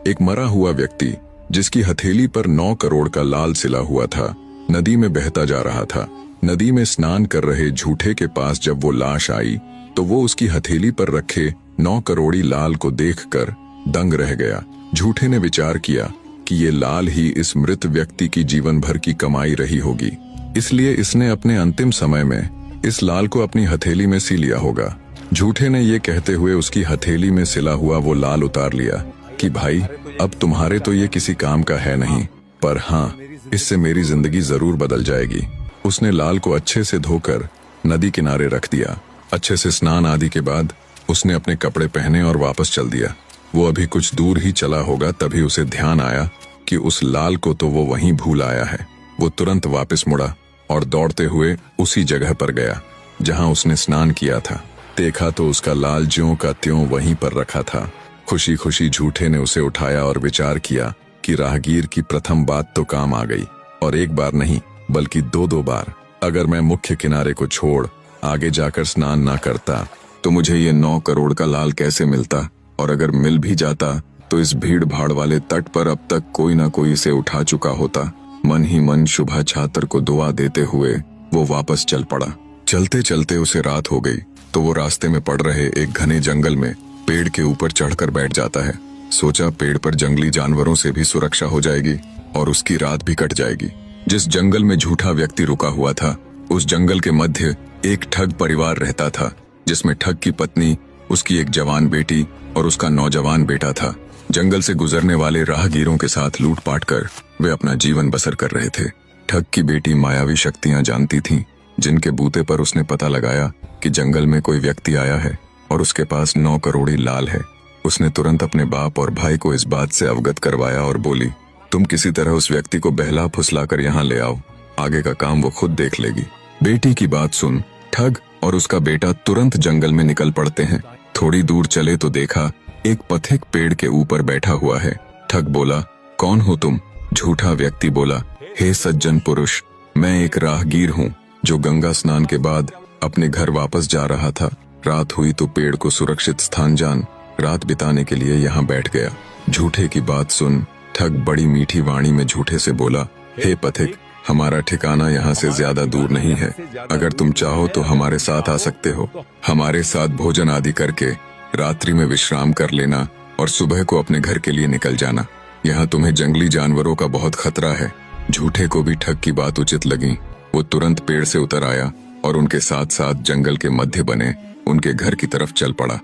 एक मरा हुआ व्यक्ति जिसकी हथेली पर 9 करोड़ का लाल सिला हुआ था, नदी में बहता जा रहा था। नदी में स्नान कर रहे झूठे के पास जब वो लाश आई तो वो उसकी हथेली पर रखे 9 करोड़ी लाल को देखकर दंग रह गया। झूठे ने विचार किया कि ये लाल ही इस मृत व्यक्ति की जीवन भर की कमाई रही होगी, इसलिए इसने अपने अंतिम समय में इस लाल को अपनी हथेली में सी लिया होगा। झूठे ने ये कहते हुए उसकी हथेली में सिला हुआ वो लाल उतार लिया कि भाई अब तुम्हारे तो ये किसी काम का है नहीं, पर हाँ, इससे मेरी जिंदगी जरूर बदल जाएगी। उसने लाल को अच्छे से धोकर नदी किनारे रख दिया। अच्छे से स्नान आदि के बाद उसने अपने कपड़े पहने और वापस चल दिया। वो अभी कुछ दूर ही चला होगा तभी उसे ध्यान आया कि उस लाल को तो वो वहीं भूल आया है। वो तुरंत वापस मुड़ा और दौड़ते हुए उसी जगह पर गया जहां उसने स्नान किया था। देखा तो उसका लाल ज्यों का त्यों वहीं पर रखा था। खुशी खुशी झूठे ने उसे उठाया और विचार किया कि राहगीर की प्रथम बात तो काम आ गई, और एक बार नहीं बल्कि 2-2 बार। अगर मैं मुख्य किनारे को छोड़ आगे जाकर स्नान ना करता तो मुझे ये 9 करोड़ का लाल कैसे मिलता, और अगर मिल भी जाता तो इस भीड़ भाड़ वाले तट पर अब तक कोई ना कोई इसे उठा चुका होता। मन ही मन शुभा छात्र को दुआ देते हुए वो वापस चल पड़ा। चलते चलते उसे रात हो गई तो वो रास्ते में पड़ रहे एक घने जंगल में पेड़ के ऊपर चढ़कर बैठ जाता है। सोचा पेड़ पर जंगली जानवरों से भी सुरक्षा हो जाएगी और उसकी रात भी कट जाएगी। जिस जंगल में झूठा व्यक्ति रुका हुआ था, उस जंगल के मध्य एक ठग परिवार रहता था, जिसमें ठग की पत्नी, उसकी एक जवान बेटी और उसका नौजवान बेटा था। जंगल से गुजरने वाले राहगीरों के साथ लूटपाट कर वे अपना जीवन बसर कर रहे थे। ठग की बेटी मायावी शक्तियां जानती थी, जिनके बूते पर उसने पता लगाया कि जंगल में कोई व्यक्ति आया है और उसके पास 9 करोड़ी लाल है। उसने तुरंत अपने बाप और भाई को इस बात से अवगत करवाया और बोली, तुम किसी तरह उस व्यक्ति को बहला फुसला कर यहाँ ले आओ, आगे का काम वो खुद देख लेगी। बेटी की बात सुन ठग और उसका बेटा तुरंत जंगल में निकल पड़ते हैं। थोड़ी दूर चले तो देखा एक पथिक पेड़ के ऊपर बैठा हुआ है। ठग बोला, कौन हो तुम? झूठा व्यक्ति बोला, हे सज्जन पुरुष, मैं एक राहगीर हूँ जो गंगा स्नान के बाद अपने घर वापस जा रहा था। रात हुई तो पेड़ को सुरक्षित स्थान जान रात बिताने के लिए यहाँ बैठ गया। झूठे की बात सुन ठग बड़ी मीठी वाणी में झूठे से बोला, हे पथिक, हमारा ठिकाना यहाँ से ज्यादा दूर नहीं है। अगर तुम चाहो तो हमारे साथ आ सकते हो। हमारे साथ भोजन आदि करके रात्रि में विश्राम कर लेना और सुबह को अपने घर के लिए निकल जाना। यहाँ तुम्हें जंगली जानवरों का बहुत खतरा है। झूठे को भी ठग की बात उचित लगी। वो तुरंत पेड़ से उतर आया और उनके साथ साथ जंगल के मध्य बने उनके घर की तरफ चल पड़ा।